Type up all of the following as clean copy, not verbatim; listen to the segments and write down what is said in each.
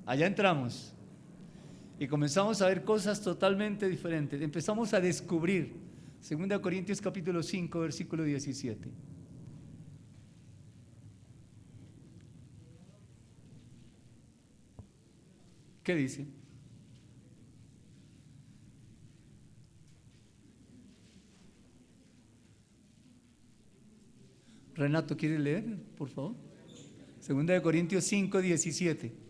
Allá entramos y comenzamos a ver cosas totalmente diferentes. Empezamos a descubrir. 2 Corintios capítulo 5, versículo 17. ¿Qué dice? Renato, ¿quiere leer, por favor? 2 Corintios 5, 17.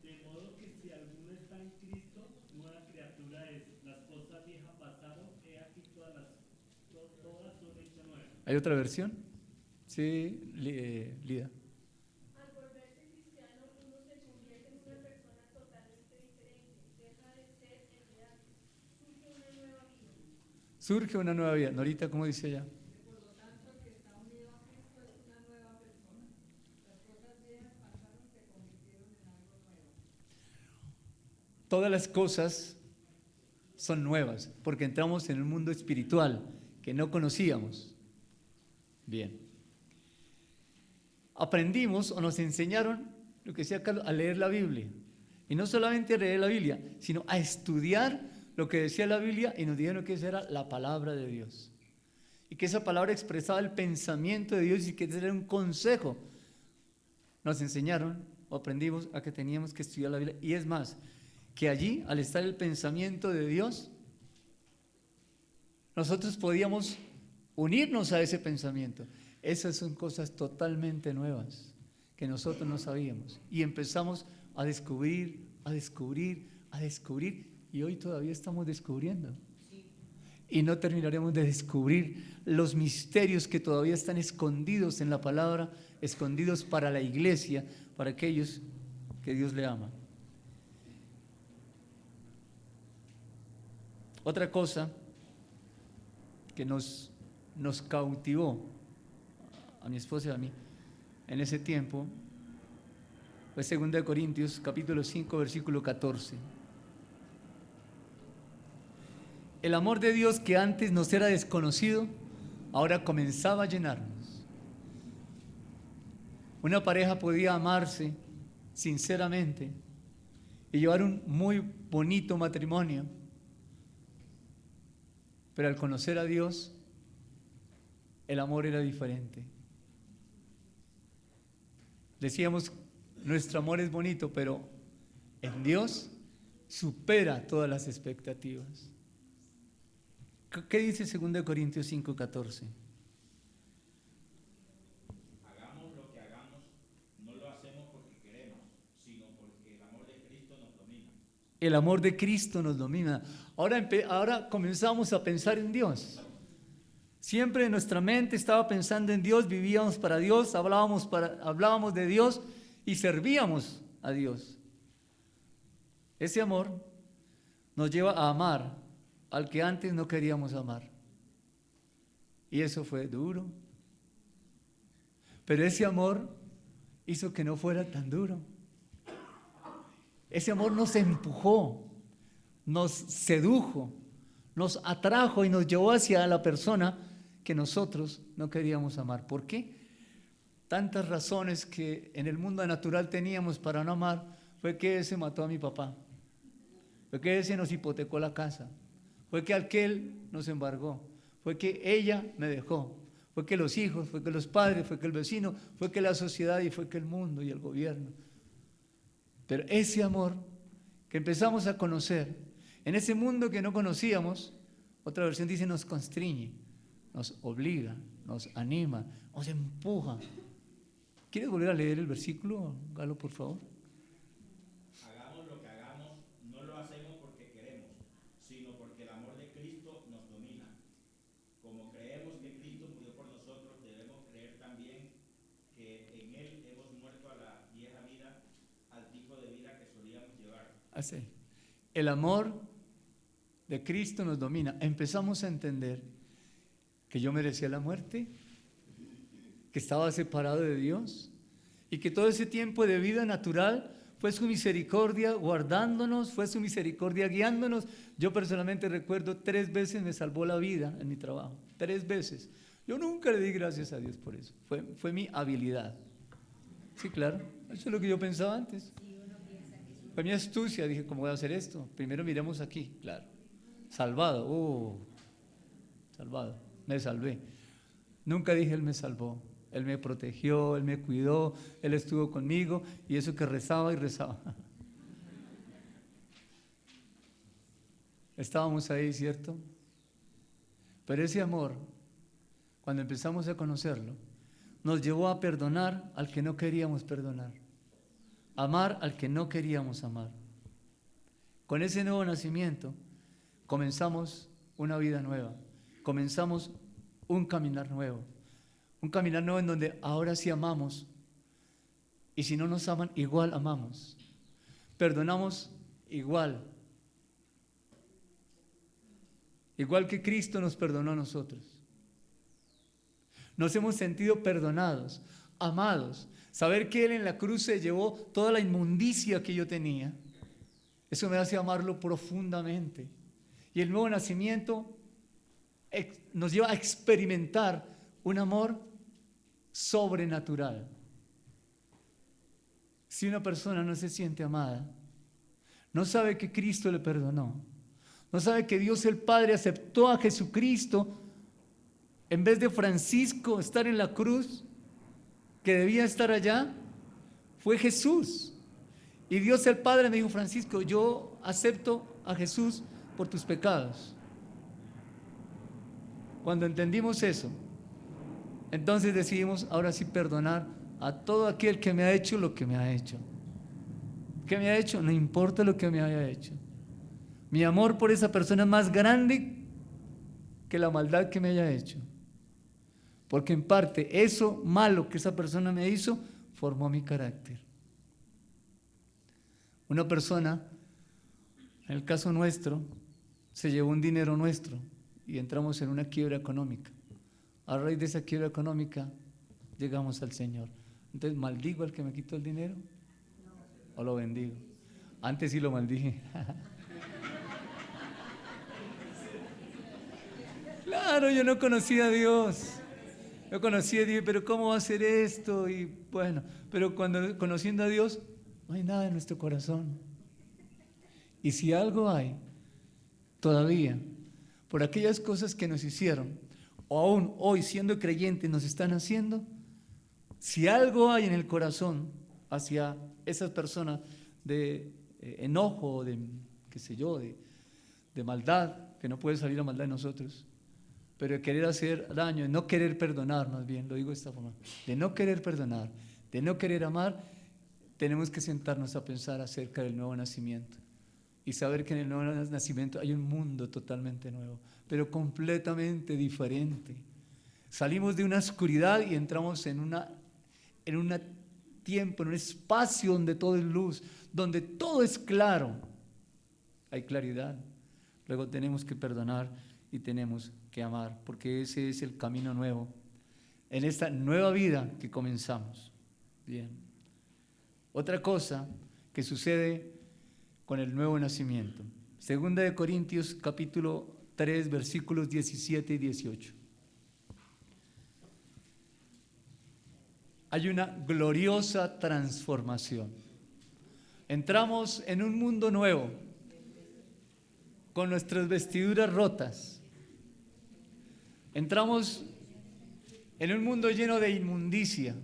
De modo que si alguno está en Cristo, nueva criatura es. Las cosas viejas pasaron, he aquí todas son hechas nuevas. ¿Hay otra versión? Sí, Lida. Al volverse cristiano, uno se convierte en una persona totalmente diferente. Deja de ser el de antes. Surge una nueva vida. Surge una nueva vida. Norita, ¿cómo dice ella? Por lo tanto, el que está unido a Cristo es una nueva persona. Las cosas viejas pasaron, se convirtieron en algo nuevo. Todas las cosas son nuevas porque entramos en un mundo espiritual que no conocíamos. Bien. Aprendimos o nos enseñaron, lo que decía Carlos, a leer la Biblia. Y no solamente a leer la Biblia, sino a estudiar lo que decía la Biblia y nos dijeron que esa era la palabra de Dios. Y que esa palabra expresaba el pensamiento de Dios y que ese era un consejo. Nos enseñaron o aprendimos a que teníamos que estudiar la Biblia. Y es más, que allí, al estar el pensamiento de Dios, nosotros podíamos unirnos a ese pensamiento. Esas son cosas totalmente nuevas que nosotros no sabíamos. Y empezamos a descubrir, a descubrir, a descubrir. Y hoy todavía estamos descubriendo. Y no terminaremos de descubrir los misterios que todavía están escondidos en la palabra, escondidos para la iglesia, para aquellos que Dios le ama. Otra cosa que nos cautivó a mi esposa y a mí en ese tiempo fue 2 Corintios capítulo 5 versículo 14. El amor de Dios que antes nos era desconocido, ahora comenzaba a llenarnos. Una pareja podía amarse sinceramente y llevar un muy bonito matrimonio, pero al conocer a Dios, el amor era diferente. Decíamos, nuestro amor es bonito, pero en Dios supera todas las expectativas. ¿Qué dice 2 Corintios 5:14? Hagamos lo que hagamos, no lo hacemos porque queremos, sino porque el amor de Cristo nos domina. El amor de Cristo nos domina. Ahora comenzamos a pensar en Dios. Siempre en nuestra mente estaba pensando en Dios, vivíamos para Dios, hablábamos de Dios y servíamos a Dios. Ese amor nos lleva a amar al que antes no queríamos amar. Y eso fue duro. Pero ese amor hizo que no fuera tan duro. Ese amor nos empujó, nos sedujo, nos atrajo y nos llevó hacia la persona que nosotros no queríamos amar. ¿Por qué? Tantas razones que en el mundo natural teníamos para no amar. Fue que ese mató a mi papá, fue que ese nos hipotecó la casa, fue que aquel nos embargó, fue que ella me dejó, fue que los hijos, fue que los padres, fue que el vecino, fue que la sociedad y fue que el mundo y el gobierno. Pero ese amor que empezamos a conocer en ese mundo que no conocíamos, otra versión dice nos constriñe, nos obliga, nos anima, nos empuja. ¿Quieres volver a leer el versículo, Galo, por favor? Hagamos lo que hagamos, no lo hacemos porque queremos, sino porque el amor de Cristo nos domina. Como creemos que Cristo murió por nosotros, debemos creer también que en Él hemos muerto a la vieja vida, al tipo de vida que solíamos llevar. Así. El amor de Cristo nos domina. Empezamos a entender que yo merecía la muerte, que estaba separado de Dios y que todo ese tiempo de vida natural fue su misericordia guardándonos, fue su misericordia guiándonos. Yo personalmente recuerdo 3 veces me salvó la vida en mi trabajo, 3 veces. Yo nunca le di gracias a Dios por eso, fue mi habilidad. Sí, claro. Eso es lo que yo pensaba antes. Fue mi astucia. Dije, ¿cómo voy a hacer esto? Primero miremos aquí, claro. Salvado. Salvado. Me salvé. Nunca dije, Él me salvó. Él me protegió, Él me cuidó, Él estuvo conmigo. Y eso que rezaba y rezaba. Estábamos ahí, ¿cierto? Pero ese amor, cuando empezamos a conocerlo, nos llevó a perdonar al que no queríamos perdonar. Amar al que no queríamos amar. Con ese nuevo nacimiento comenzamos una vida nueva, comenzamos un caminar nuevo en donde ahora sí amamos, y si no nos aman, igual amamos, perdonamos igual que Cristo nos perdonó a nosotros. Nos hemos sentido perdonados, amados. Saber que Él en la cruz se llevó toda la inmundicia que yo tenía, eso me hace amarlo profundamente. Y el nuevo nacimiento nos lleva a experimentar un amor sobrenatural. Si una persona no se siente amada, no sabe que Cristo le perdonó, no sabe que Dios el Padre aceptó a Jesucristo en vez de Francisco estar en la cruz, que debía estar allá, fue Jesús. Y Dios el Padre me dijo, Francisco, yo acepto a Jesús por tus pecados. Cuando entendimos eso, entonces decidimos ahora sí perdonar a todo aquel que me ha hecho lo que me ha hecho. ¿Qué me ha hecho? No importa lo que me haya hecho. Mi amor por esa persona es más grande que la maldad que me haya hecho. Porque en parte eso malo que esa persona me hizo formó mi carácter. Una persona, en el caso nuestro, se llevó un dinero nuestro y entramos en una quiebra económica. A raíz de esa quiebra económica llegamos al Señor. Entonces, ¿maldigo al que me quitó el dinero? ¿O lo bendigo? Antes sí lo maldije. Claro, yo no conocía a Dios. Yo conocía a Dios, pero ¿cómo va a ser esto? Y bueno, pero cuando conociendo a Dios, no hay nada en nuestro corazón. Y si algo hay, todavía, por aquellas cosas que nos hicieron, o aún hoy siendo creyentes nos están haciendo, si algo hay en el corazón hacia esas personas de enojo, de qué sé yo, de maldad, que no puede salir la maldad de nosotros, pero de querer hacer daño, de no querer perdonar, más bien, lo digo de esta forma, de no querer perdonar, de no querer amar, tenemos que sentarnos a pensar acerca del nuevo nacimiento y saber que en el nuevo nacimiento hay un mundo totalmente nuevo, pero completamente diferente. Salimos de una oscuridad y entramos en un tiempo, en un espacio donde todo es luz, donde todo es claro. Hay claridad. Luego tenemos que perdonar y tenemos que amar, porque ese es el camino nuevo, en esta nueva vida que comenzamos. Bien. Otra cosa que sucede con el nuevo nacimiento. Segunda de Corintios capítulo 3 versículos 17 y 18. Hay una gloriosa transformación. Entramos en un mundo nuevo, con nuestras vestiduras rotas. Entramos en un mundo lleno de inmundicia.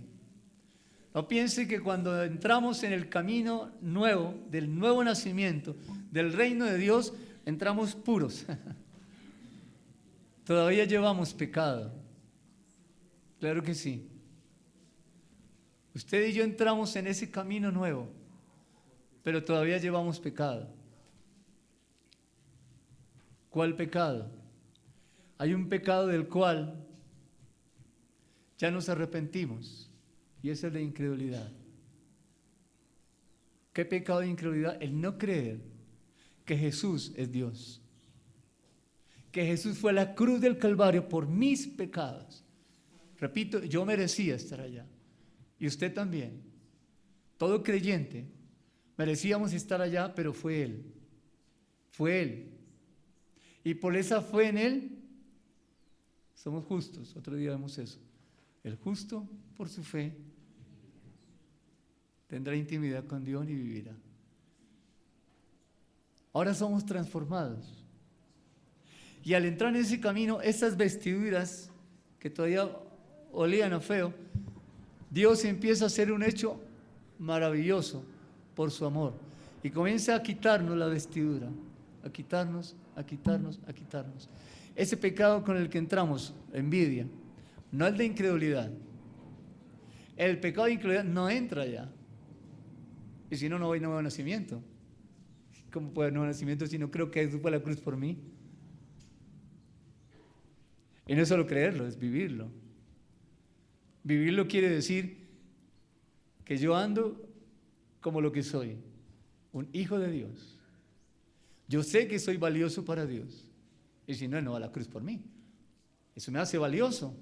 No piense que cuando entramos en el camino nuevo, del nuevo nacimiento, del reino de Dios, entramos puros. Todavía llevamos pecado. Claro que sí. Usted y yo entramos en ese camino nuevo, pero todavía llevamos pecado. ¿Cuál pecado? Hay un pecado del cual ya nos arrepentimos. Y esa es la incredulidad. ¿Qué pecado de incredulidad? El no creer que Jesús es Dios. Que Jesús fue a la cruz del Calvario por mis pecados. Repito, yo merecía estar allá. Y usted también. Todo creyente merecíamos estar allá, pero fue Él. Fue Él. Y por esa fe en Él, somos justos. Otro día vemos eso. El justo por su fe tendrá intimidad con Dios y vivirá. Ahora somos transformados. Y al entrar en ese camino, esas vestiduras que todavía olían a feo, Dios empieza a hacer un hecho maravilloso por su amor. Y comienza a quitarnos la vestidura, a quitarnos. Ese pecado con el que entramos, envidia, no el de incredulidad. El pecado de incredulidad no entra ya. Y si no, no hay nuevo nacimiento. ¿Cómo puede haber nuevo nacimiento si no creo que Jesús fue a la cruz por mí? Y no es solo creerlo, es vivirlo. Vivirlo quiere decir que yo ando como lo que soy, un hijo de Dios. Yo sé que soy valioso para Dios. Y si no, no va a la cruz por mí. Eso me hace valioso.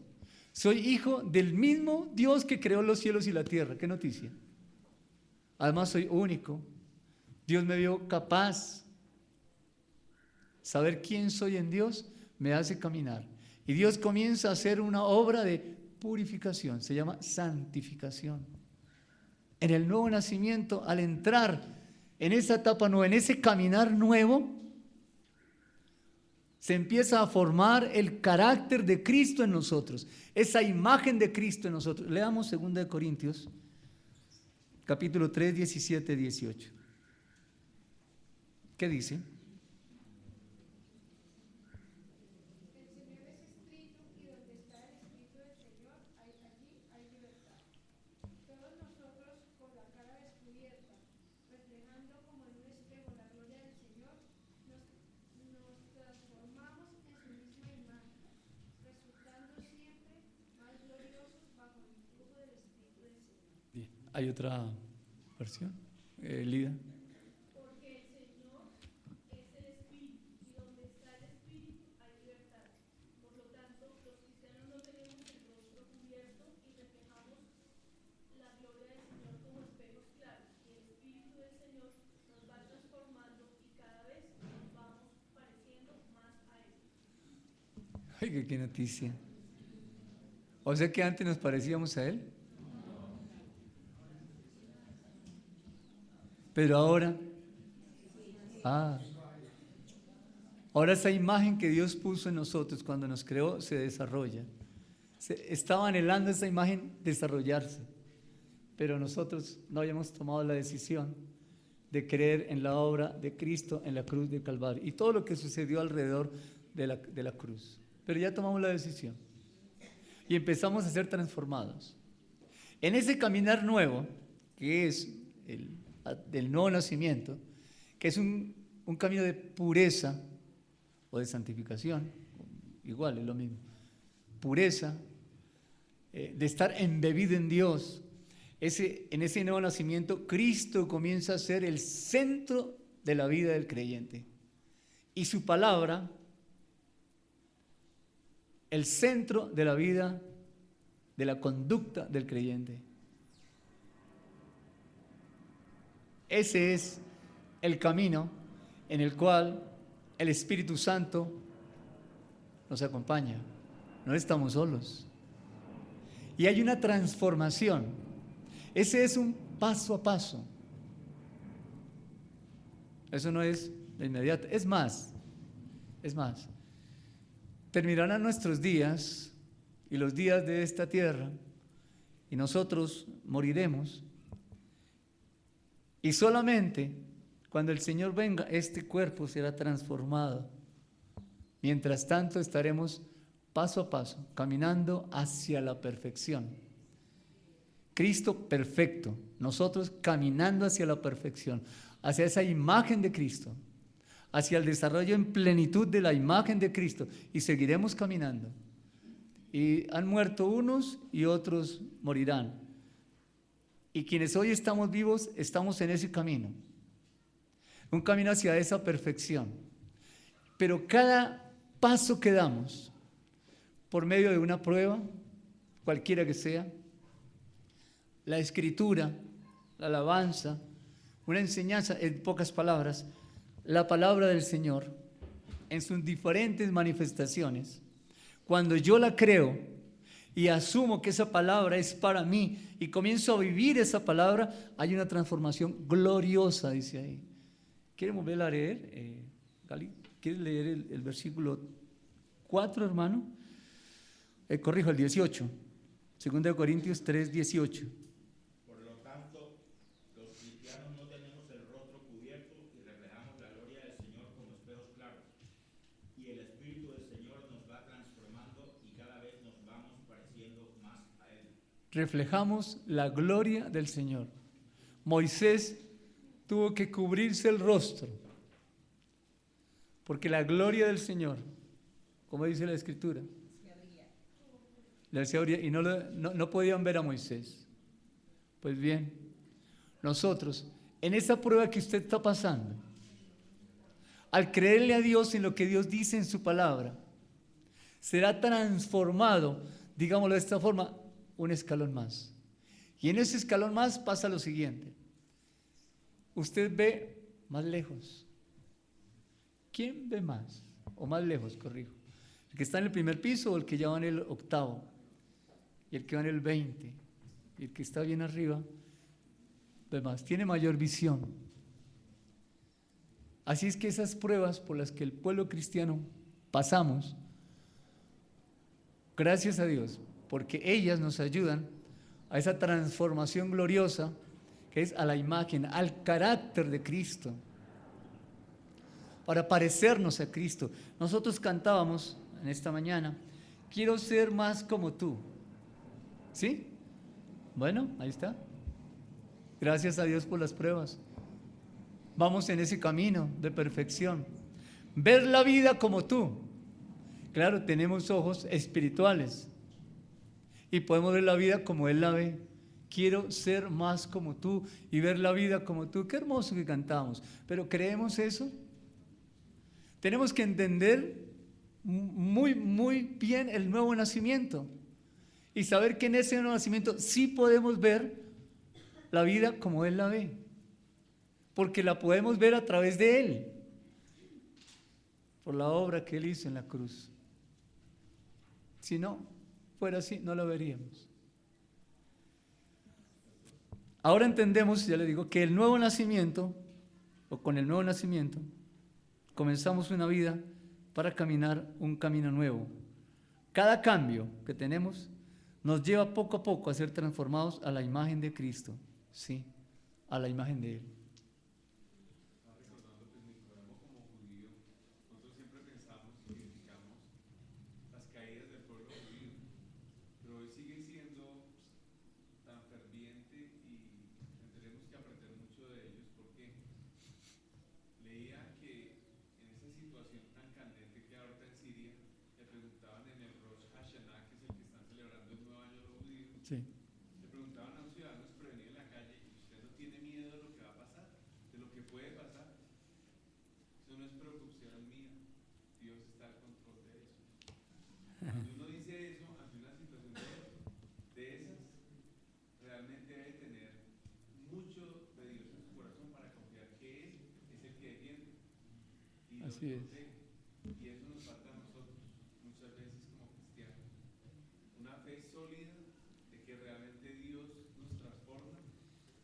Soy hijo del mismo Dios que creó los cielos y la tierra. ¿Qué noticia? Además soy único. Dios me vio capaz. Saber quién soy en Dios me hace caminar. Y Dios comienza a hacer una obra de purificación. Se llama santificación. En el nuevo nacimiento, al entrar en esa etapa nueva, en ese caminar nuevo, se empieza a formar el carácter de Cristo en nosotros, esa imagen de Cristo en nosotros. Leamos 2 Corintios, capítulo 3, 17, 18. ¿Qué dice? ¿Hay otra versión? Lida. Porque el Señor es el Espíritu, y donde está el Espíritu hay libertad. Por lo tanto, los cristianos no tenemos el rostro cubierto y reflejamos la gloria del Señor como espejos claros. Y el Espíritu del Señor nos va transformando y cada vez nos vamos pareciendo más a Él. Ay, qué noticia. O sea que antes nos parecíamos a Él. Pero ahora, ahora esa imagen que Dios puso en nosotros cuando nos creó se desarrolla. Estaba anhelando esa imagen desarrollarse, pero nosotros no habíamos tomado la decisión de creer en la obra de Cristo en la cruz del Calvario y todo lo que sucedió alrededor de la cruz. Pero ya tomamos la decisión y empezamos a ser transformados. En ese caminar nuevo, que es del nuevo nacimiento, que es un camino de pureza o de santificación, igual es lo mismo, pureza, de estar embebido en Dios. En ese nuevo nacimiento, Cristo comienza a ser el centro de la vida del creyente y su palabra, el centro de la vida, de la conducta del creyente. Ese es el camino en el cual el Espíritu Santo nos acompaña. No estamos solos. Y hay una transformación. Ese es un paso a paso. Eso no es de inmediato. Es más, terminarán nuestros días y los días de esta tierra y nosotros moriremos. Y solamente cuando el Señor venga, este cuerpo será transformado. Mientras tanto, estaremos paso a paso, caminando hacia la perfección. Cristo perfecto, nosotros caminando hacia la perfección, hacia esa imagen de Cristo, hacia el desarrollo en plenitud de la imagen de Cristo, y seguiremos caminando. Y han muerto unos y otros morirán. Y quienes hoy estamos vivos, estamos en ese camino. Un camino hacia esa perfección. Pero cada paso que damos, por medio de una prueba, cualquiera que sea, la escritura, la alabanza, una enseñanza, en pocas palabras, la palabra del Señor, en sus diferentes manifestaciones, cuando yo la creo y asumo que esa palabra es para mí y comienzo a vivir esa palabra, hay una transformación gloriosa, dice ahí. ¿Quieren volver a leer? Gali, ¿quieres leer el versículo 4, hermano? Corrijo, el 18. 2 Corintios 3, 18. Por lo tanto, los cristianos no tenemos el rostro cubierto y reflejamos la gloria del Señor como espejos claros. Y el Espíritu del Señor nos va transformando y cada vez nos vamos pareciendo más a Él. Reflejamos la gloria del Señor. Moisés tuvo que cubrirse el rostro, porque la gloria del Señor, como dice la Escritura, le hacía brillar, y no podían ver a Moisés. Pues bien, nosotros, en esta prueba que usted está pasando, al creerle a Dios en lo que Dios dice en su palabra, será transformado, digámoslo de esta forma, un escalón más. Y en ese escalón más pasa lo siguiente. Usted ve más lejos. ¿Quién ve más? O más lejos, corrijo. ¿El que está en el primer piso o el que ya va en el octavo? Y el que va en el 20. Y el que está bien arriba ve más. Tiene mayor visión. Así es que esas pruebas por las que el pueblo cristiano pasamos, gracias a Dios, porque ellas nos ayudan a esa transformación gloriosa que es a la imagen, al carácter de Cristo, para parecernos a Cristo. Nosotros cantábamos en esta mañana, quiero ser más como tú. ¿Sí? Bueno, ahí está. Gracias a Dios por las pruebas. Vamos en ese camino de perfección. Ver la vida como tú. Claro, tenemos ojos espirituales y podemos ver la vida como Él la ve. Quiero ser más como tú y ver la vida como tú. Qué hermoso que cantamos. Pero ¿creemos eso? Tenemos que entender muy, muy bien el nuevo nacimiento y saber que en ese nuevo nacimiento sí podemos ver la vida como Él la ve, porque la podemos ver a través de Él, por la obra que Él hizo en la cruz. Si no fuera así, no la veríamos. Ahora entendemos, ya le digo, que el nuevo nacimiento, o con el nuevo nacimiento, comenzamos una vida para caminar un camino nuevo. Cada cambio que tenemos nos lleva poco a poco a ser transformados a la imagen de Cristo, sí, a la imagen de Él. Recordando pues Nicodemo como judío, nosotros siempre pensamos y criticamos las caídas del pueblo judío, pero hoy sigue siendo tan ferviente y tendremos que aprender mucho de ellos porque leía que en esa situación tan candente que ahorita en Siria, le preguntaban en el Rosh Hashanah, que es el que están celebrando el nuevo año de los judíos, Sí. le preguntaban a un ciudadano desprevenido en la calle, ¿y usted no tiene miedo de lo que va a pasar? De lo que puede pasar. Eso no es preocupación mía. Dios está al control de eso. Cuando uno dice eso ante una situación de esas, realmente debe tener mucho de Dios en su corazón para confiar que Él es el que defiende y nos Así es. protege. Y eso nos falta a nosotros muchas veces como cristianos. Una fe sólida de que realmente Dios nos transforma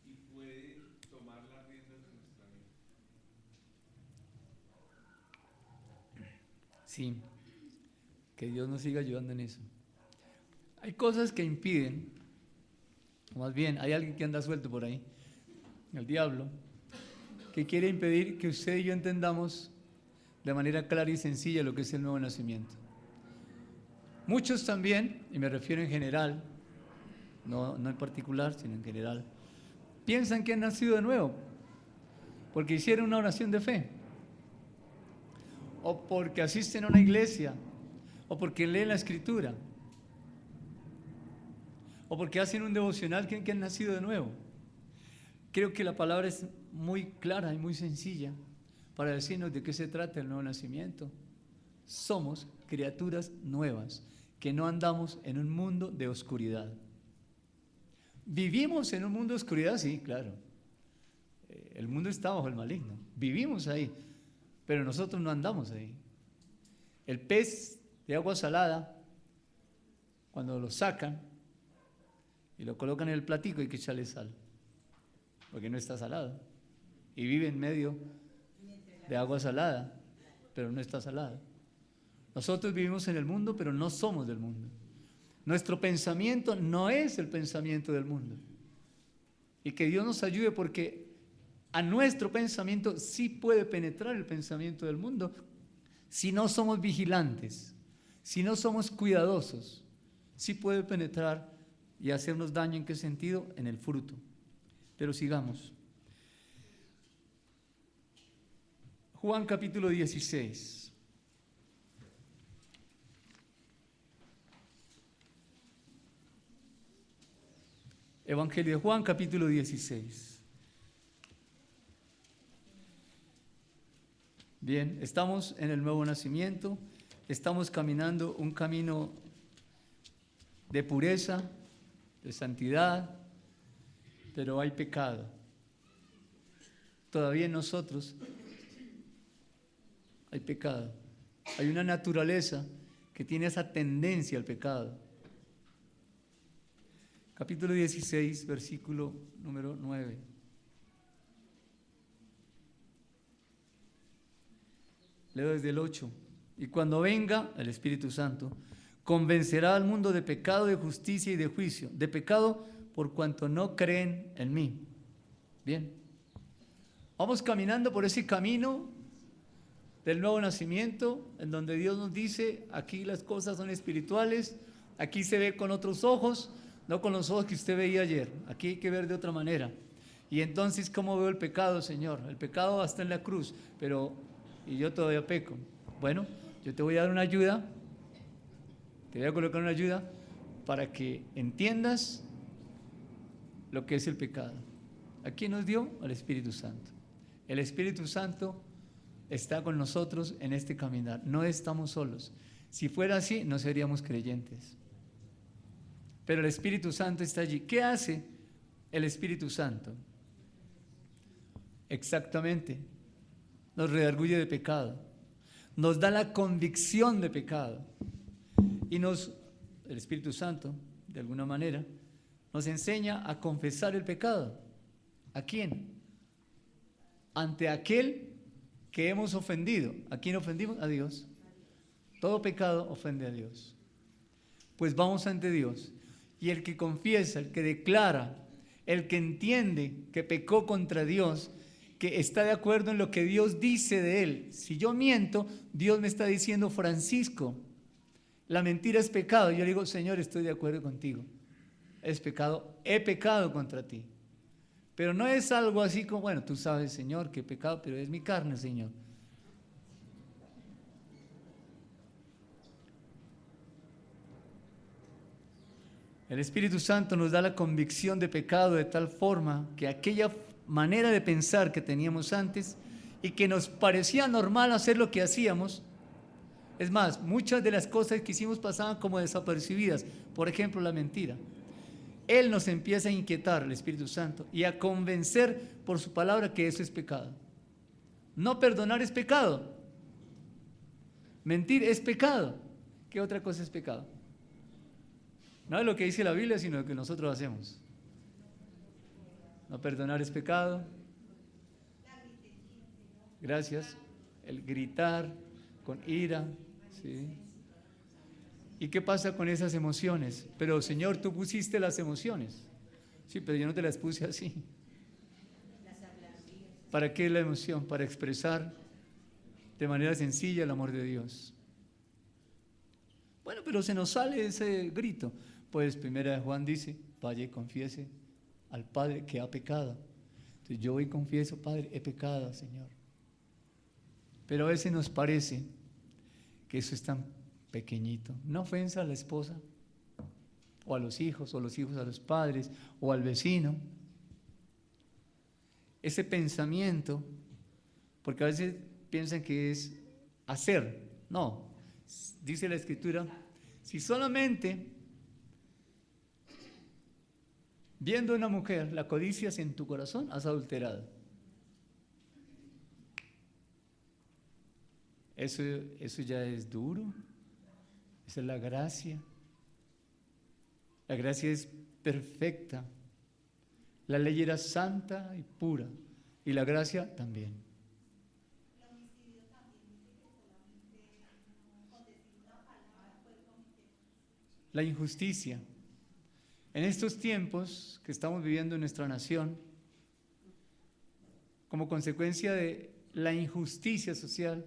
y puede tomar las riendas de nuestra vida. Sí, que Dios nos siga ayudando en eso. Hay cosas que impiden, o más bien hay alguien que anda suelto por ahí, el diablo, que quiere impedir que usted y yo entendamos de manera clara y sencilla lo que es el nuevo nacimiento. Muchos también, y me refiero en general, no en particular, sino en general, piensan que han nacido de nuevo, porque hicieron una oración de fe, o porque asisten a una iglesia, o porque leen la Escritura, o porque hacen un devocional, creen que han nacido de nuevo. Creo que la palabra es muy clara y muy sencilla para decirnos de qué se trata el nuevo nacimiento. Somos criaturas nuevas, que no andamos en un mundo de oscuridad. ¿Vivimos en un mundo de oscuridad? Sí, claro. El mundo está bajo el maligno. Vivimos ahí, pero nosotros no andamos ahí. El pez de agua salada, cuando lo sacan y lo colocan en el platico, hay que echarle sal, porque no está salado. Y vive en medio de agua salada, pero no está salada. Nosotros vivimos en el mundo, pero no somos del mundo. Nuestro pensamiento no es el pensamiento del mundo. Y que Dios nos ayude, porque a nuestro pensamiento sí puede penetrar el pensamiento del mundo si no somos vigilantes, si no somos cuidadosos. Sí puede penetrar y hacernos daño. ¿En qué sentido? En el fruto. Pero sigamos. Juan capítulo 16. Evangelio de Juan capítulo 16. Bien, estamos en el nuevo nacimiento, estamos caminando un camino de pureza, de santidad, pero hay pecado. Todavía en nosotros hay pecado. Hay una naturaleza que tiene esa tendencia al pecado. Capítulo 16, versículo número 9. Leo desde el 8. Y cuando venga el Espíritu Santo, convencerá al mundo de pecado, de justicia y de juicio. De pecado por cuanto no creen en mí. Bien. Vamos caminando por ese camino del nuevo nacimiento, en donde Dios nos dice, aquí las cosas son espirituales, aquí se ve con otros ojos, no con los ojos que usted veía ayer, aquí hay que ver de otra manera. Y entonces, ¿cómo veo el pecado, Señor? El pecado está en la cruz, y yo todavía peco. Bueno, yo te voy a dar una ayuda, te voy a colocar una ayuda para que entiendas lo que es el pecado. ¿A quién nos dio? Al Espíritu Santo. El Espíritu Santo está con nosotros en este caminar, no estamos solos. Si fuera así, no seríamos creyentes. Pero el Espíritu Santo está allí. ¿Qué hace el Espíritu Santo? Exactamente, nos redarguye de pecado, nos da la convicción de pecado y el Espíritu Santo, de alguna manera, nos enseña a confesar el pecado. ¿A quién? Ante aquel que hemos ofendido. ¿A quién ofendimos? A Dios. Todo pecado ofende a Dios. Pues vamos ante Dios, y el que confiesa, el que declara, el que entiende que pecó contra Dios, que está de acuerdo en lo que Dios dice de él. Si yo miento, Dios me está diciendo: Francisco, la mentira es pecado. Yo le digo: Señor, estoy de acuerdo contigo, es pecado, he pecado contra ti. Pero no es algo así como, bueno, tú sabes, Señor, que he pecado, pero es mi carne, Señor. El Espíritu Santo nos da la convicción de pecado de tal forma que aquella manera de pensar que teníamos antes y que nos parecía normal hacer lo que hacíamos, es más, muchas de las cosas que hicimos pasaban como desapercibidas. Por ejemplo, la mentira. Él nos empieza a inquietar, el Espíritu Santo, y a convencer por su palabra que eso es pecado. No perdonar es pecado. Mentir es pecado. ¿Qué otra cosa es pecado? No es lo que dice la Biblia, sino lo que nosotros hacemos. No perdonar es pecado. Gracias. El gritar con ira. ¿Sí? ¿Y qué pasa con esas emociones? Pero Señor, tú pusiste las emociones. Sí, pero yo no te las puse así. ¿Para qué la emoción? Para expresar de manera sencilla el amor de Dios. Bueno, pero se nos sale ese grito. Pues primera de Juan dice: vaya y confiese al Padre que ha pecado. Entonces yo voy y confieso: Padre, he pecado, Señor. Pero a veces nos parece que eso es tan pequeñito. Una ofensa a la esposa, o a los hijos a los padres, o al vecino. Ese pensamiento, porque a veces piensan que es hacer. No, dice la Escritura: si solamente viendo a una mujer la codicias en tu corazón, has adulterado. Eso ya es duro. Esa es la gracia. La gracia es perfecta. La ley era santa y pura, y la gracia también. La injusticia. En estos tiempos que estamos viviendo en nuestra nación, como consecuencia de la injusticia social,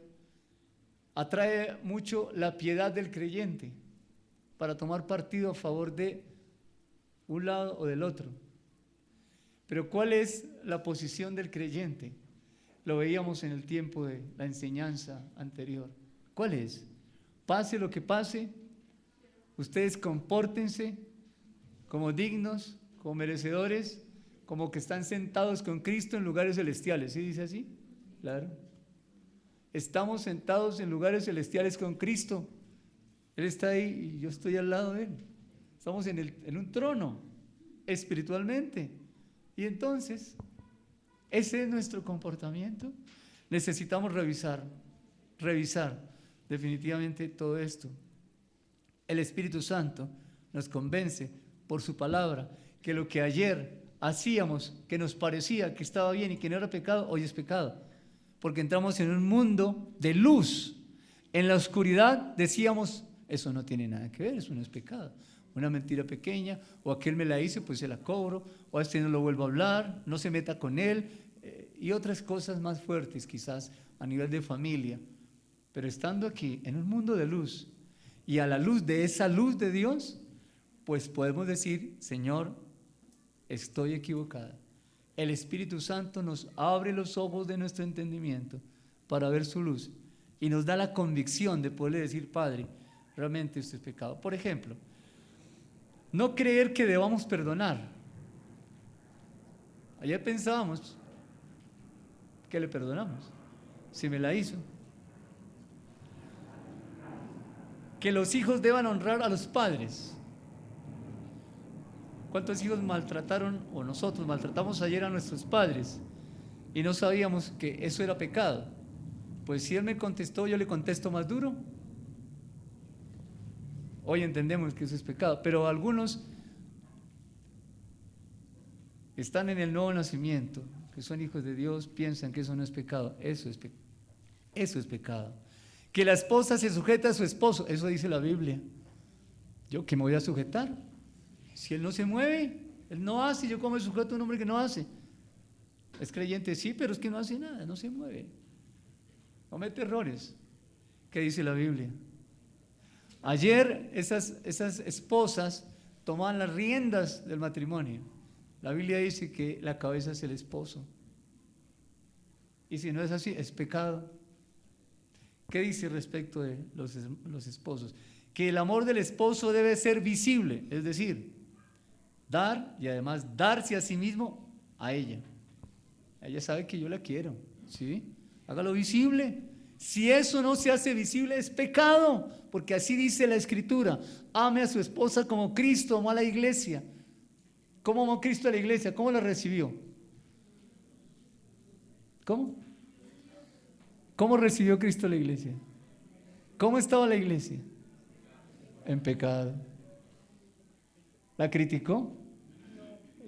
atrae mucho la piedad del creyente para tomar partido a favor de un lado o del otro. Pero ¿cuál es la posición del creyente? Lo veíamos en el tiempo de la enseñanza anterior. ¿Cuál es? Pase lo que pase, ustedes compórtense como dignos, como merecedores, como que están sentados con Cristo en lugares celestiales. ¿Sí dice así? Claro. Estamos sentados en lugares celestiales con Cristo. Él está ahí y yo estoy al lado de Él. Estamos en un trono, espiritualmente. Y entonces, ese es nuestro comportamiento. Necesitamos revisar definitivamente todo esto. El Espíritu Santo nos convence por su palabra que lo que ayer hacíamos, que nos parecía que estaba bien y que no era pecado, hoy es pecado. Porque entramos en un mundo de luz. En la oscuridad decíamos, eso no tiene nada que ver, eso no es pecado. Una mentira pequeña, o aquel me la hizo, pues se la cobro, o a este no lo vuelvo a hablar, no se meta con él, y otras cosas más fuertes quizás a nivel de familia. Pero estando aquí en un mundo de luz, y a la luz de esa luz de Dios, pues podemos decir, Señor, estoy equivocada. El Espíritu Santo nos abre los ojos de nuestro entendimiento para ver su luz y nos da la convicción de poderle decir, Padre, realmente esto es pecado. Por ejemplo, no creer que debamos perdonar. Ayer pensábamos que le perdonamos, si me la hizo. Que los hijos deban honrar a los padres. ¿Cuántos hijos maltrataron o nosotros maltratamos ayer a nuestros padres y no sabíamos que eso era pecado? Pues si él me contestó, yo le contesto más duro. Hoy entendemos que eso es pecado, pero algunos están en el nuevo nacimiento, que son hijos de Dios, piensan que eso no es pecado. Eso es pecado. Que la esposa se sujeta a su esposo, eso dice la Biblia. ¿Yo qué me voy a sujetar? Si él no se mueve, él no hace, yo como me sujeto a un hombre que no hace. Es creyente, sí, pero es que no hace nada, no se mueve. Comete errores. ¿Qué dice la Biblia? Ayer esas esposas tomaban las riendas del matrimonio. La Biblia dice que la cabeza es el esposo. Y si no es así, es pecado. ¿Qué dice respecto de los esposos? Que el amor del esposo debe ser visible, es decir, dar y además darse a sí mismo a ella. Ella sabe que yo la quiero, ¿sí? Hágalo visible. Si eso no se hace visible es pecado, porque así dice la Escritura. Ame a su esposa como Cristo amó a la iglesia. ¿Cómo amó Cristo a la iglesia? ¿Cómo la recibió? ¿Cómo? ¿Cómo recibió Cristo a la iglesia? ¿Cómo estaba la iglesia? En pecado. ¿La criticó?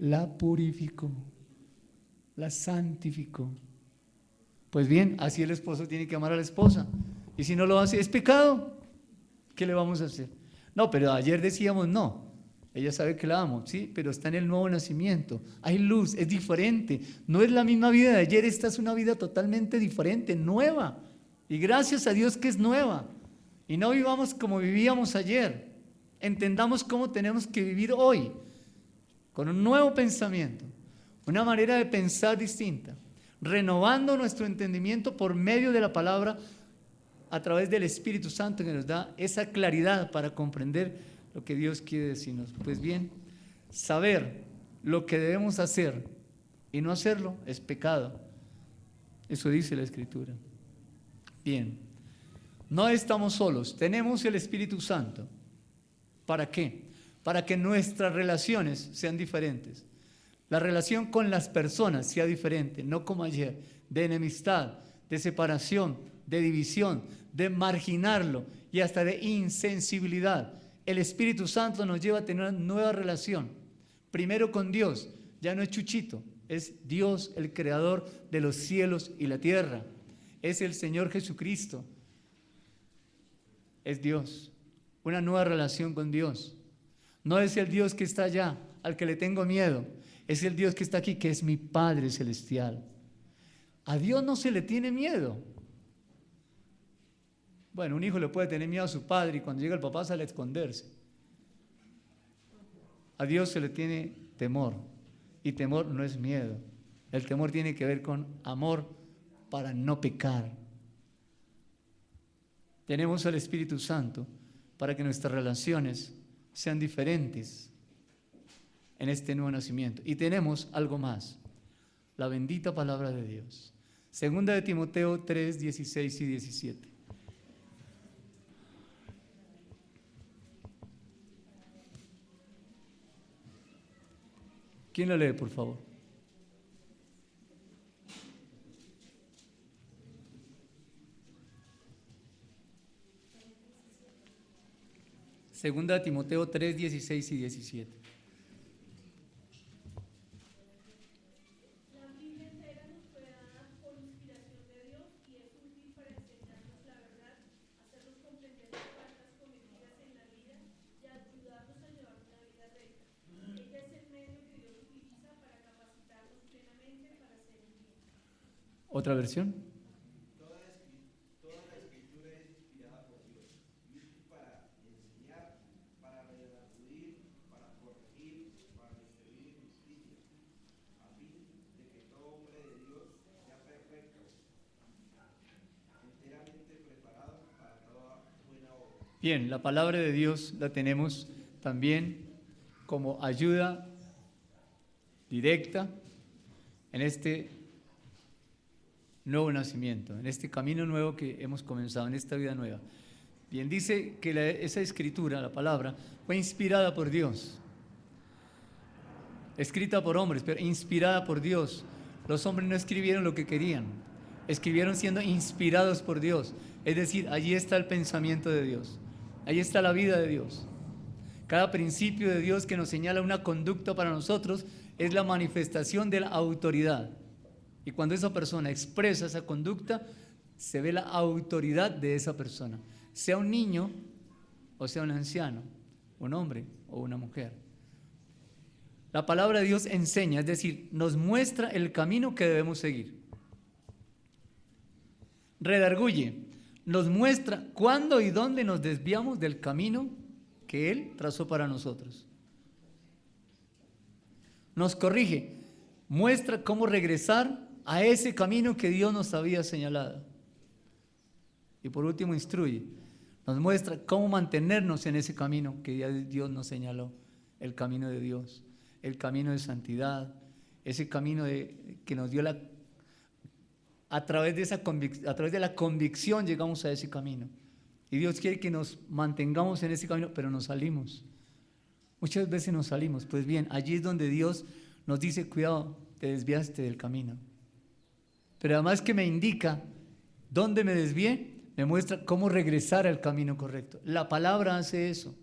La purificó. La santificó. Pues bien, así el esposo tiene que amar a la esposa. Y si no lo hace, es pecado. ¿Qué le vamos a hacer? No, pero ayer decíamos no. Ella sabe que la amo, sí, pero está en el nuevo nacimiento. Hay luz, es diferente. No es la misma vida de ayer, esta es una vida totalmente diferente, nueva. Y gracias a Dios que es nueva. Y no vivamos como vivíamos ayer. Entendamos cómo tenemos que vivir hoy, con un nuevo pensamiento, una manera de pensar distinta, renovando nuestro entendimiento por medio de la palabra a través del Espíritu Santo que nos da esa claridad para comprender lo que Dios quiere decirnos. Pues bien, saber lo que debemos hacer y no hacerlo es pecado. Eso dice la Escritura. Bien, no estamos solos, tenemos el Espíritu Santo. ¿Para qué? Para que nuestras relaciones sean diferentes. La relación con las personas sea diferente, no como ayer, de enemistad, de separación, de división, de marginarlo y hasta de insensibilidad. el Espíritu Santo nos lleva a tener una nueva relación. Primero con Dios, ya no es Chuchito, es Dios el creador de los cielos y la tierra. Es el Señor Jesucristo. Es Dios. Una nueva relación con Dios. No es el Dios que está allá, al que le tengo miedo. Es el Dios que está aquí, que es mi Padre Celestial. A Dios no se le tiene miedo. Bueno, un hijo le puede tener miedo a su padre y cuando llega el papá sale a esconderse. A Dios se le tiene temor. Y temor no es miedo. El temor tiene que ver con amor para no pecar. Tenemos al Espíritu Santo para que nuestras relaciones sean diferentes en este nuevo nacimiento. Y tenemos algo más, la bendita palabra de Dios. Segunda de Timoteo 3, 16 y 17. ¿Quién lo lee, por favor? Segunda de Timoteo 3, 16 y 17. La Biblia entera nos fue dada por inspiración de Dios y es útil para enseñarnos la verdad, hacernos comprender las faltas cometidas en la vida y ayudarnos a llevar una vida recta. Ella es el medio que Dios utiliza para capacitarnos plenamente para hacer el bien. ¿Otra versión? Toda la escritura es inspirada por Dios y útil para enseñar, para redarguir, para corregir, para instruir en justicia, a fin de que todo hombre de Dios sea perfecto, enteramente preparado para toda buena obra. Bien, la palabra de Dios la tenemos también como ayuda directa en este nuevo nacimiento, en este camino nuevo que hemos comenzado, en esta vida nueva. Bien, dice que esa escritura, la palabra, fue inspirada por Dios, escrita por hombres, pero inspirada por Dios. Los hombres no escribieron lo que querían, escribieron siendo inspirados por Dios. Es decir, allí está el pensamiento de Dios, allí está la vida de Dios. Cada principio de Dios que nos señala una conducta para nosotros es la manifestación de la autoridad. Y cuando esa persona expresa esa conducta, se ve la autoridad de esa persona, sea un niño o sea un anciano, un hombre o una mujer. La palabra de Dios enseña, es decir, nos muestra el camino que debemos seguir. Redarguye, nos muestra cuándo y dónde nos desviamos del camino que Él trazó para nosotros. Nos corrige, muestra cómo regresar a ese camino que Dios nos había señalado. Y por último, instruye, nos muestra cómo mantenernos en ese camino que ya Dios nos señaló, el camino de Dios, el camino de santidad, ese camino que nos dio a través de la convicción llegamos a ese camino. Y Dios quiere que nos mantengamos en ese camino, pero nos salimos. Muchas veces nos salimos. Pues bien, allí es donde Dios nos dice, cuidado, te desviaste del camino. Pero además que me indica dónde me desvié, me muestra cómo regresar al camino correcto. La palabra hace eso.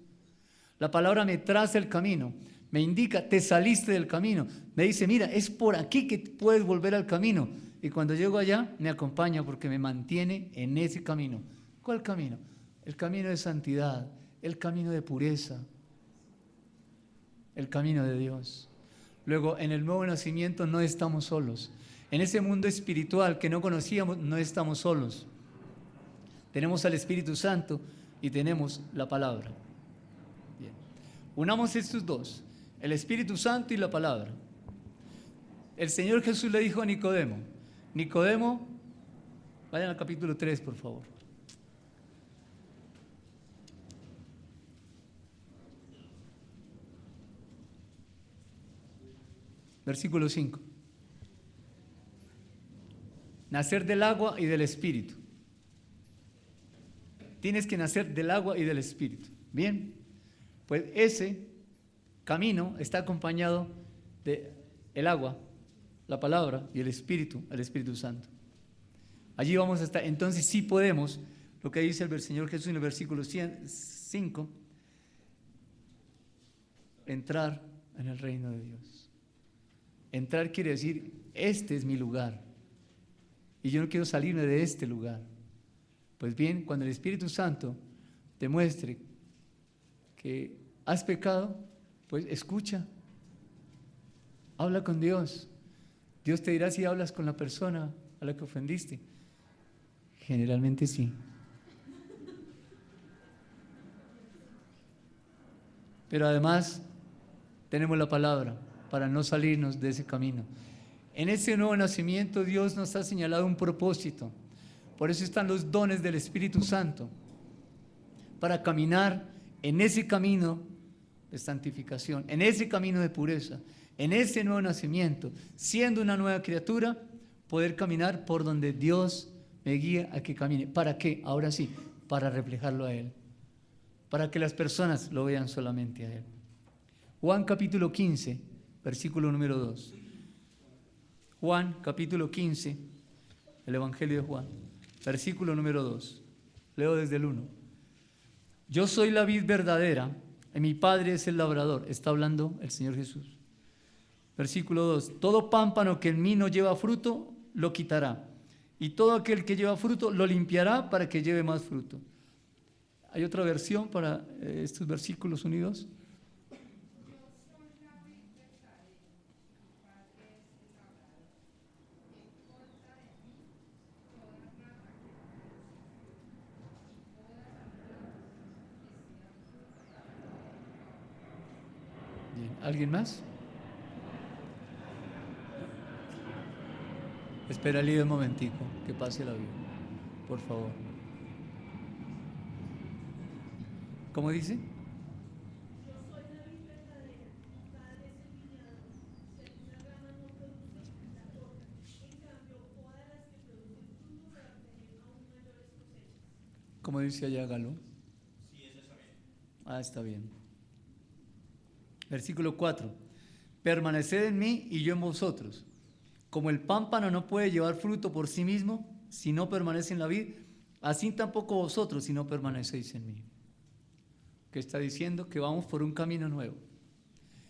La palabra me traza el camino, me indica, te saliste del camino. Me dice, mira, es por aquí que puedes volver al camino. Y cuando llego allá, me acompaña porque me mantiene en ese camino. ¿Cuál camino? El camino de santidad, el camino de pureza, el camino de Dios. Luego, en el nuevo nacimiento no estamos solos. En ese mundo espiritual que no conocíamos, no estamos solos. Tenemos al Espíritu Santo y tenemos la palabra. Bien. Unamos estos dos, el Espíritu Santo y la palabra. El Señor Jesús le dijo a Nicodemo, Nicodemo, vayan al capítulo 3, por favor. Versículo 5. Nacer del agua y del Espíritu. Tienes que nacer del agua y del Espíritu. Bien, pues ese camino está acompañado de el agua, la palabra y el Espíritu Santo. Allí vamos a estar. Entonces sí podemos, lo que dice el Señor Jesús en el versículo 5, entrar en el reino de Dios. Entrar quiere decir, este es mi lugar y yo no quiero salirme de este lugar. Pues bien, cuando el Espíritu Santo te muestre que has pecado, pues escucha, habla con Dios. Dios te dirá si hablas con la persona a la que ofendiste. Generalmente sí. Pero además tenemos la palabra para no salirnos de ese camino. En ese nuevo nacimiento Dios nos ha señalado un propósito. Por eso están los dones del Espíritu Santo, para caminar en ese camino de santificación, en ese camino de pureza, en ese nuevo nacimiento, siendo una nueva criatura, poder caminar por donde Dios me guía a que camine. ¿Para qué? Ahora sí, para reflejarlo a Él, para que las personas lo vean solamente a Él. Juan capítulo 15, versículo número 2. Juan capítulo 15, el Evangelio de Juan, versículo número 2. Leo desde el 1. Yo soy la vid verdadera y mi Padre es el labrador. Está hablando el Señor Jesús. Versículo 2. Todo pámpano que en mí no lleva fruto, lo quitará. Y todo aquel que lleva fruto, lo limpiará para que lleve más fruto. ¿Hay otra versión para estos versículos unidos? Bien. ¿Alguien más? Espera, Lidia, un momentico, que pase la vida, por favor. ¿Cómo dice? Yo soy la vid verdadera, mi Padre es el viñador. Si alguna rama no produce, la corta. En cambio, poda las que producen fruto para obtener aún mayores cosechas. ¿Cómo dice allá Galo? Sí, eso está bien. Ah, está bien. Versículo 4. Permaneced en mí y yo en vosotros. Como el pámpano no puede llevar fruto por sí mismo si no permanece en la vid, así tampoco vosotros si no permanecéis en mí. ¿Qué está diciendo? Que vamos por un camino nuevo.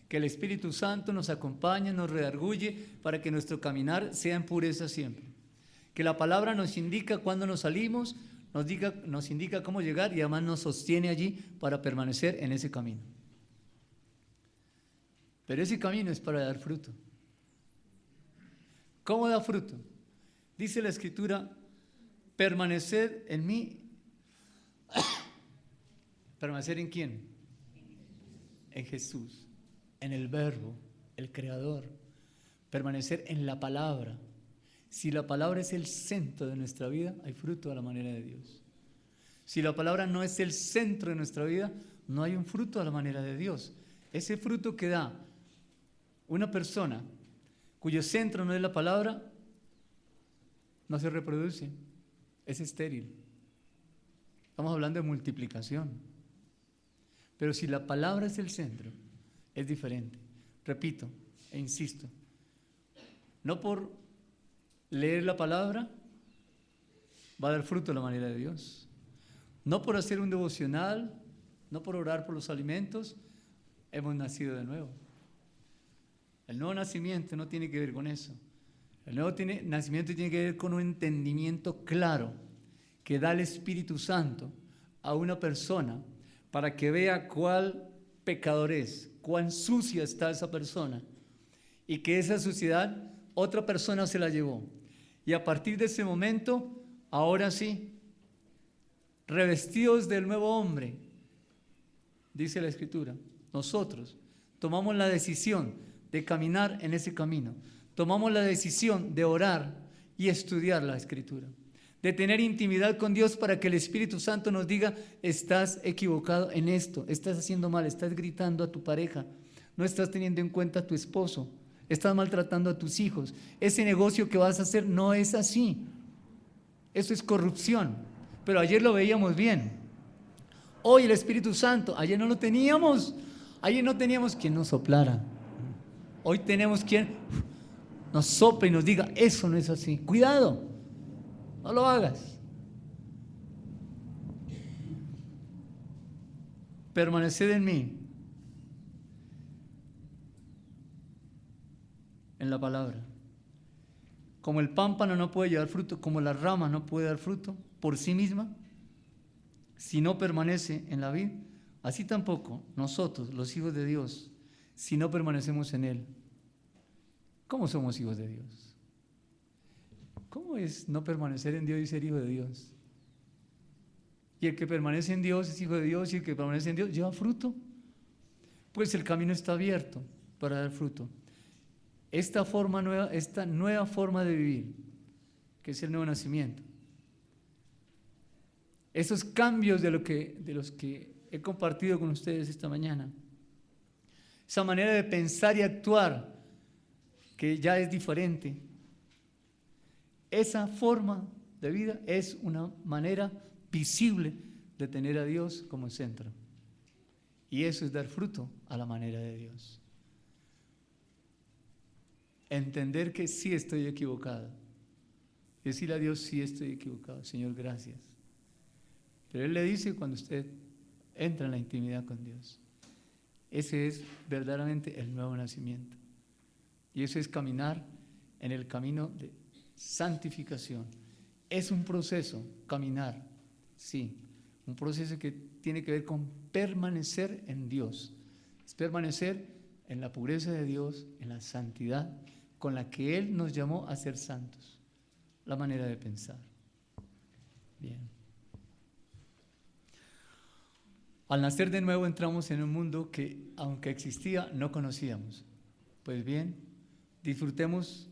Que el Espíritu Santo nos acompañe, nos redarguye para que nuestro caminar sea en pureza siempre. Que la palabra nos indica cuándo nos salimos, nos indica cómo llegar y además nos sostiene allí para permanecer en ese camino. Pero ese camino es para dar fruto. ¿Cómo da fruto? Dice la Escritura, permaneced en mí. ¿Permanecer en quién? En Jesús, en el Verbo, el Creador. Permanecer en la palabra. Si la palabra es el centro de nuestra vida, hay fruto a la manera de Dios. Si la palabra no es el centro de nuestra vida, no hay un fruto a la manera de Dios. Ese fruto que da una persona cuyo centro no es la palabra, no se reproduce, es estéril. Estamos hablando de multiplicación. Pero si la palabra es el centro, es diferente. Repito e insisto, no por leer la palabra va a dar fruto a la manera de Dios. No por hacer un devocional, no por orar por los alimentos, hemos nacido de nuevo. El nuevo nacimiento no tiene que ver con eso. El nuevo nacimiento tiene que ver con un entendimiento claro que da el Espíritu Santo a una persona para que vea cuál pecador es, cuán sucia está esa persona y que esa suciedad otra persona se la llevó. Y a partir de ese momento, ahora sí, revestidos del nuevo hombre, dice la Escritura, nosotros tomamos la decisión de caminar en ese camino. Tomamos la decisión de orar y estudiar la Escritura, de tener intimidad con Dios para que el Espíritu Santo nos diga, estás equivocado en esto, estás haciendo mal, estás gritando a tu pareja, no estás teniendo en cuenta a tu esposo, estás maltratando a tus hijos, ese negocio que vas a hacer no es así, eso es corrupción, pero ayer lo veíamos bien. Hoy el Espíritu Santo, ayer no lo teníamos, ayer no teníamos quien nos soplara. Hoy tenemos quien nos sople y nos diga, eso no es así. Cuidado, no lo hagas. Permaneced en mí en la palabra. Como el pámpano no puede llevar fruto, como la rama no puede dar fruto por sí misma, si no permanece en la vid, así tampoco nosotros, los hijos de Dios, si no permanecemos en Él. ¿Cómo somos hijos de Dios? ¿Cómo es no permanecer en Dios y ser hijo de Dios? Y el que permanece en Dios es hijo de Dios, y el que permanece en Dios lleva fruto. Pues el camino está abierto para dar fruto. Esta nueva forma de vivir, que es el nuevo nacimiento, esos cambios de los que he compartido con ustedes esta mañana, esa manera de pensar y actuar que ya es diferente, esa forma de vida es una manera visible de tener a Dios como centro. Y eso es dar fruto a la manera de Dios. Entender que sí estoy equivocado. Decirle a Dios, sí estoy equivocado, Señor, gracias. Pero Él le dice cuando usted entra en la intimidad con Dios. Ese es verdaderamente el nuevo nacimiento. Y eso es caminar en el camino de santificación. Es un proceso, caminar, sí, un proceso que tiene que ver con permanecer en Dios. Es permanecer en la pureza de Dios, en la santidad con la que Él nos llamó a ser santos. La manera de pensar. Bien. Al nacer de nuevo entramos en un mundo que, aunque existía, no conocíamos. Pues bien, disfrutemos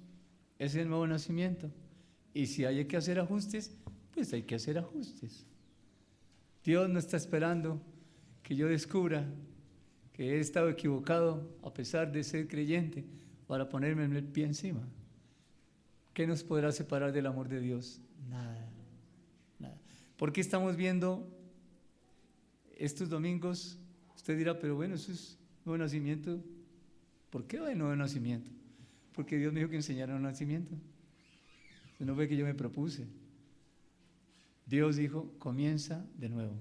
ese nuevo nacimiento. Y si hay que hacer ajustes, pues hay que hacer ajustes. Dios no está esperando que yo descubra que he estado equivocado a pesar de ser creyente para ponerme el pie encima. ¿Qué nos podrá separar del amor de Dios? Nada, nada. ¿Por qué estamos viendo estos domingos? Usted dirá, pero bueno, eso es nuevo nacimiento. ¿Por qué hay nuevo nacimiento? Porque Dios me dijo que enseñara un nacimiento. No fue que yo me propuse. Dios dijo, comienza de nuevo.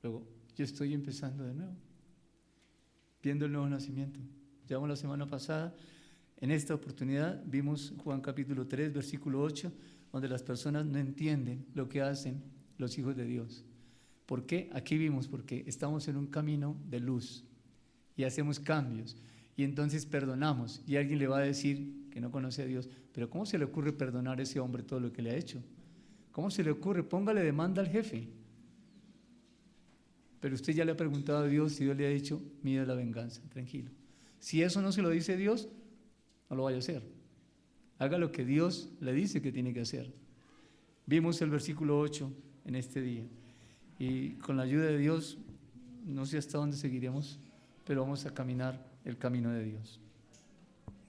Luego, yo estoy empezando de nuevo, viendo el nuevo nacimiento. Llevamos la semana pasada, en esta oportunidad, vimos Juan capítulo 3, versículo 8, donde las personas no entienden lo que hacen los hijos de Dios. ¿Por qué? Aquí vimos, porque estamos en un camino de luz y hacemos cambios. Y entonces perdonamos, y alguien le va a decir que no conoce a Dios, pero ¿cómo se le ocurre perdonar a ese hombre todo lo que le ha hecho? ¿Cómo se le ocurre? Póngale demanda al jefe. Pero usted ya le ha preguntado a Dios y Dios le ha dicho, mira la venganza, tranquilo. Si eso no se lo dice Dios, no lo vaya a hacer. Haga lo que Dios le dice que tiene que hacer. Vimos el versículo 8 en este día. Y con la ayuda de Dios, no sé hasta dónde seguiremos, pero vamos a caminar el camino de Dios.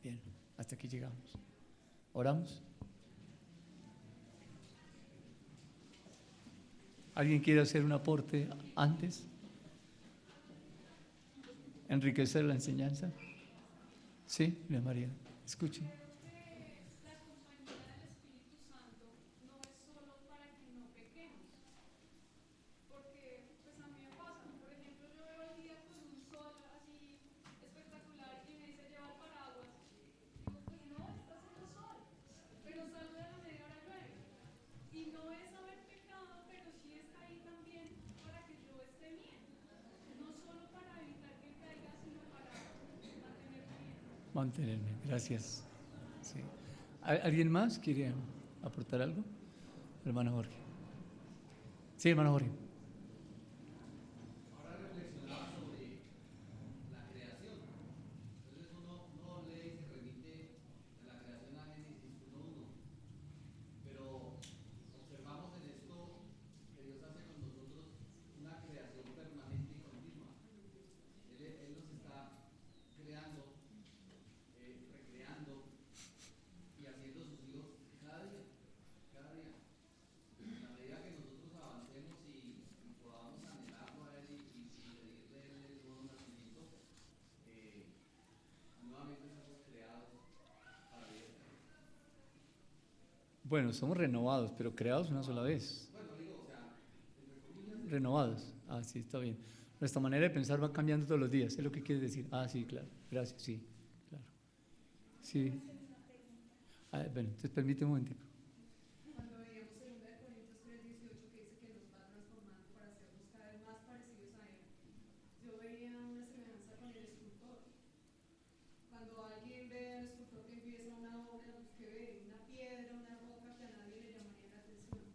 Bien, hasta aquí llegamos. ¿Oramos? ¿Alguien quiere hacer un aporte antes? ¿Enriquecer la enseñanza? Sí, María, escuchen. La compañía del Espíritu Santo no es solo para que no pequemos, porque pues a mí me pasa, por ejemplo, yo veo el día con un sol así espectacular y me dice lleva el paraguas, digo pues no, está haciendo sol, pero salgo de la media hora llueve, y no es haber pecado, pero sí está ahí también para que yo esté bien, no solo para evitar que caiga, sino para mantenerme bien. Mantenerme, gracias. Sí. ¿Alguien más quiere aportar algo? Hermano Jorge. Sí, hermano Jorge. Ahora reflexionaba sobre la creación. Entonces uno lee y se remite a la creación a Génesis 1:1. Pero observamos en esto que Dios hace con nosotros una creación permanente y continua. Él nos está creando, recreando y haciendo sus hijos cada día, cada día. En la medida que nosotros avancemos y podamos anhelarlo a Él y pedirle a Él el nuevo nacimiento, nuevamente somos creados para vida eterna. Bueno, somos renovados, pero creados una sola vez. Bueno, digo, o sea, entre comillas, Renovados. Ah, sí, está bien. Nuestra manera de pensar va cambiando todos los días. ¿Es lo que quieres decir? Ah, sí, claro. Gracias, sí, claro. Sí. Bueno, entonces permíteme un momentico. Cuando veíamos 2 Corintios 3:18 que dice que nos va transformando para hacernos cada vez más parecidos a Él, yo veía una semejanza con el escultor. Cuando alguien ve al escultor que empieza una obra, pues, que ve una piedra, una roca que a nadie le llamaría la atención.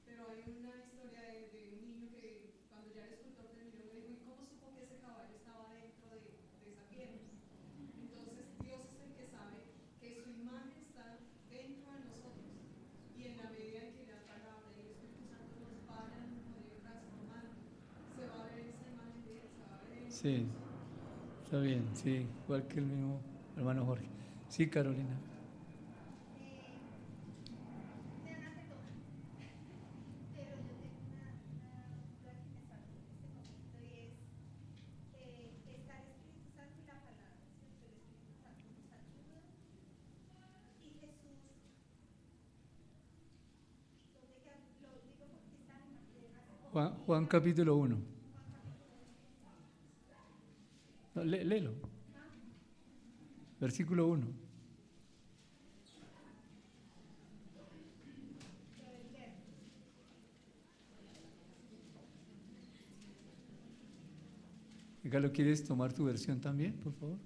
Pero hay una historia de un niño que cuando ya el escultor terminó me dijo, ¿y cómo supo que ese caballo estaba dentro de esa piedra? Entonces Dios es el que sabe que su imagen está dentro de nosotros y en la medida en que la palabra y el Espíritu Santo nos vayan transformando, se va a ver esa imagen de Él, se va a ver en Sí, está bien, sí, igual que el mismo hermano Jorge. Sí, Carolina. Pero yo tengo una duda que me saltó en este momento y es, está el Espíritu Santo y la palabra, ¿cierto? El Espíritu Santo nos ayuda y Jesús, ¿dónde queda? Lo digo porque está en Juan capítulo 1. No, léelo. Versículo 1. Galo, ¿quieres tomar tu versión también, por favor?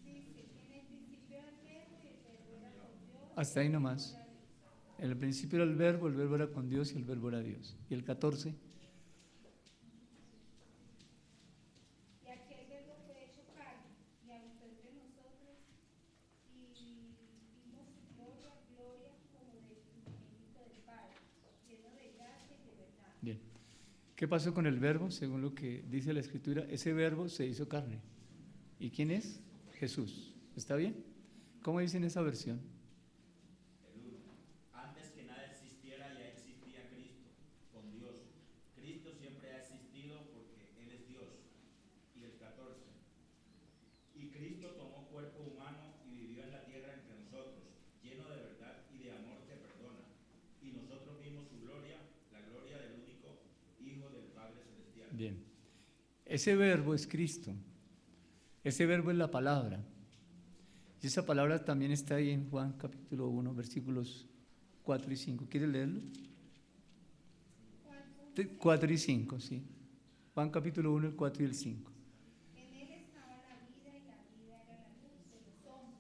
dice, en el principio era el verbo y el verbo era con Dios. Hasta ahí nomás. En el principio era el verbo era con Dios y el verbo era Dios. Y el 14. Y aquel verbo fue hecho carne y habitó entre nosotros y vimos su gloria, gloria como del unigénito del Padre, lleno de gracia y de verdad. Bien. ¿Qué pasó con el verbo? Según lo que dice la Escritura, ese verbo se hizo carne. ¿Y quién es? Jesús. ¿Está bien? ¿Cómo dice en esa versión? El 1. Antes que nada existiera, ya existía Cristo, con Dios. Cristo siempre ha existido porque Él es Dios. Y el 14. Y Cristo tomó cuerpo humano y vivió en la tierra entre nosotros, lleno de verdad y de amor que perdona. Y nosotros vimos su gloria, la gloria del único Hijo del Padre Celestial. Bien. Ese verbo es Cristo. Ese verbo es la palabra. Y esa palabra también está ahí en Juan capítulo 1, versículos 4 y 5. ¿Quieres leerlo? 4 y 5, sí. Juan capítulo 1, el 4 y el 5. En él estaba la vida y la vida era la luz de los hombres.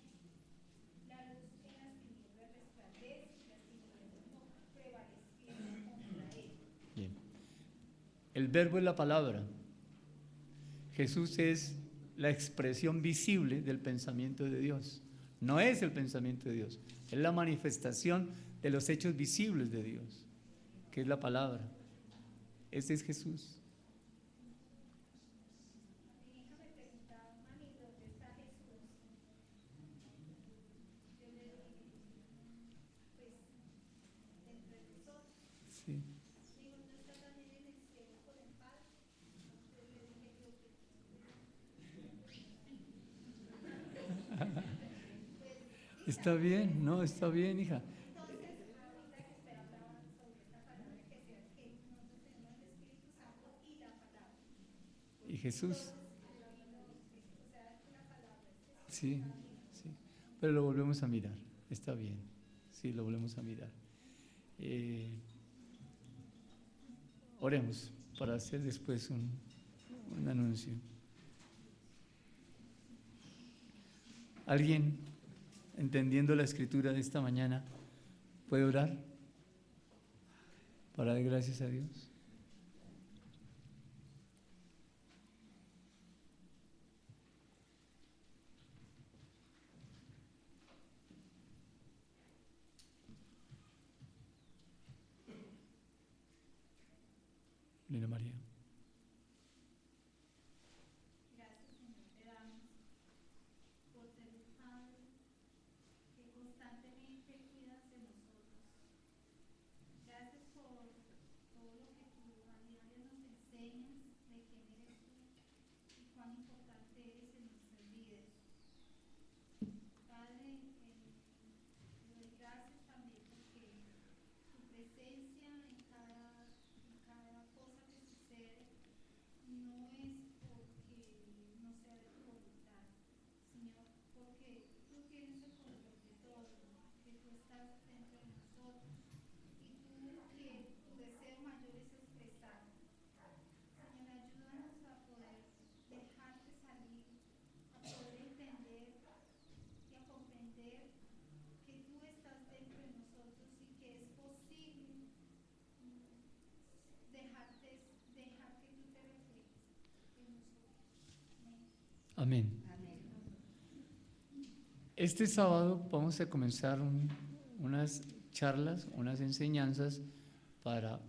La luz en las tinieblas resplandece y las tinieblas no prevalecieron contra él. Bien. El verbo es la palabra. Jesús es la expresión visible del pensamiento de Dios. No es el pensamiento de Dios, es la manifestación de los hechos visibles de Dios, que es la palabra. Ese es Jesús. Mi hija me preguntaba, mami, ¿dónde está Jesús? Yo le dije, pues, entre nosotros. Sí. Digo, ¿no está también en el cielo con el Padre? Yo le dije, yo que Está bien, no, está bien, hija. entonces, ahorita que usted hablaba sobre esta palabra que decía que nosotros tenemos el Espíritu Santo y la palabra. Y Jesús. Sí, sí. Pero lo volvemos a mirar. Está bien. Sí, lo volvemos a mirar. Oremos para hacer después un anuncio. ¿Alguien, entendiendo la escritura de esta mañana, puede orar para dar gracias a Dios? Lina María. Gracias, Señor, te damos por ser un Padre que constantemente cuidas de nosotros. Gracias por todo lo que tú a diario nos enseñas de quién eres tú y cuán importante eres en nuestras vidas. Padre, te doy gracias también porque tu presencia en cada cosa que sucede Amén. Este sábado vamos a comenzar unas charlas, unas enseñanzas para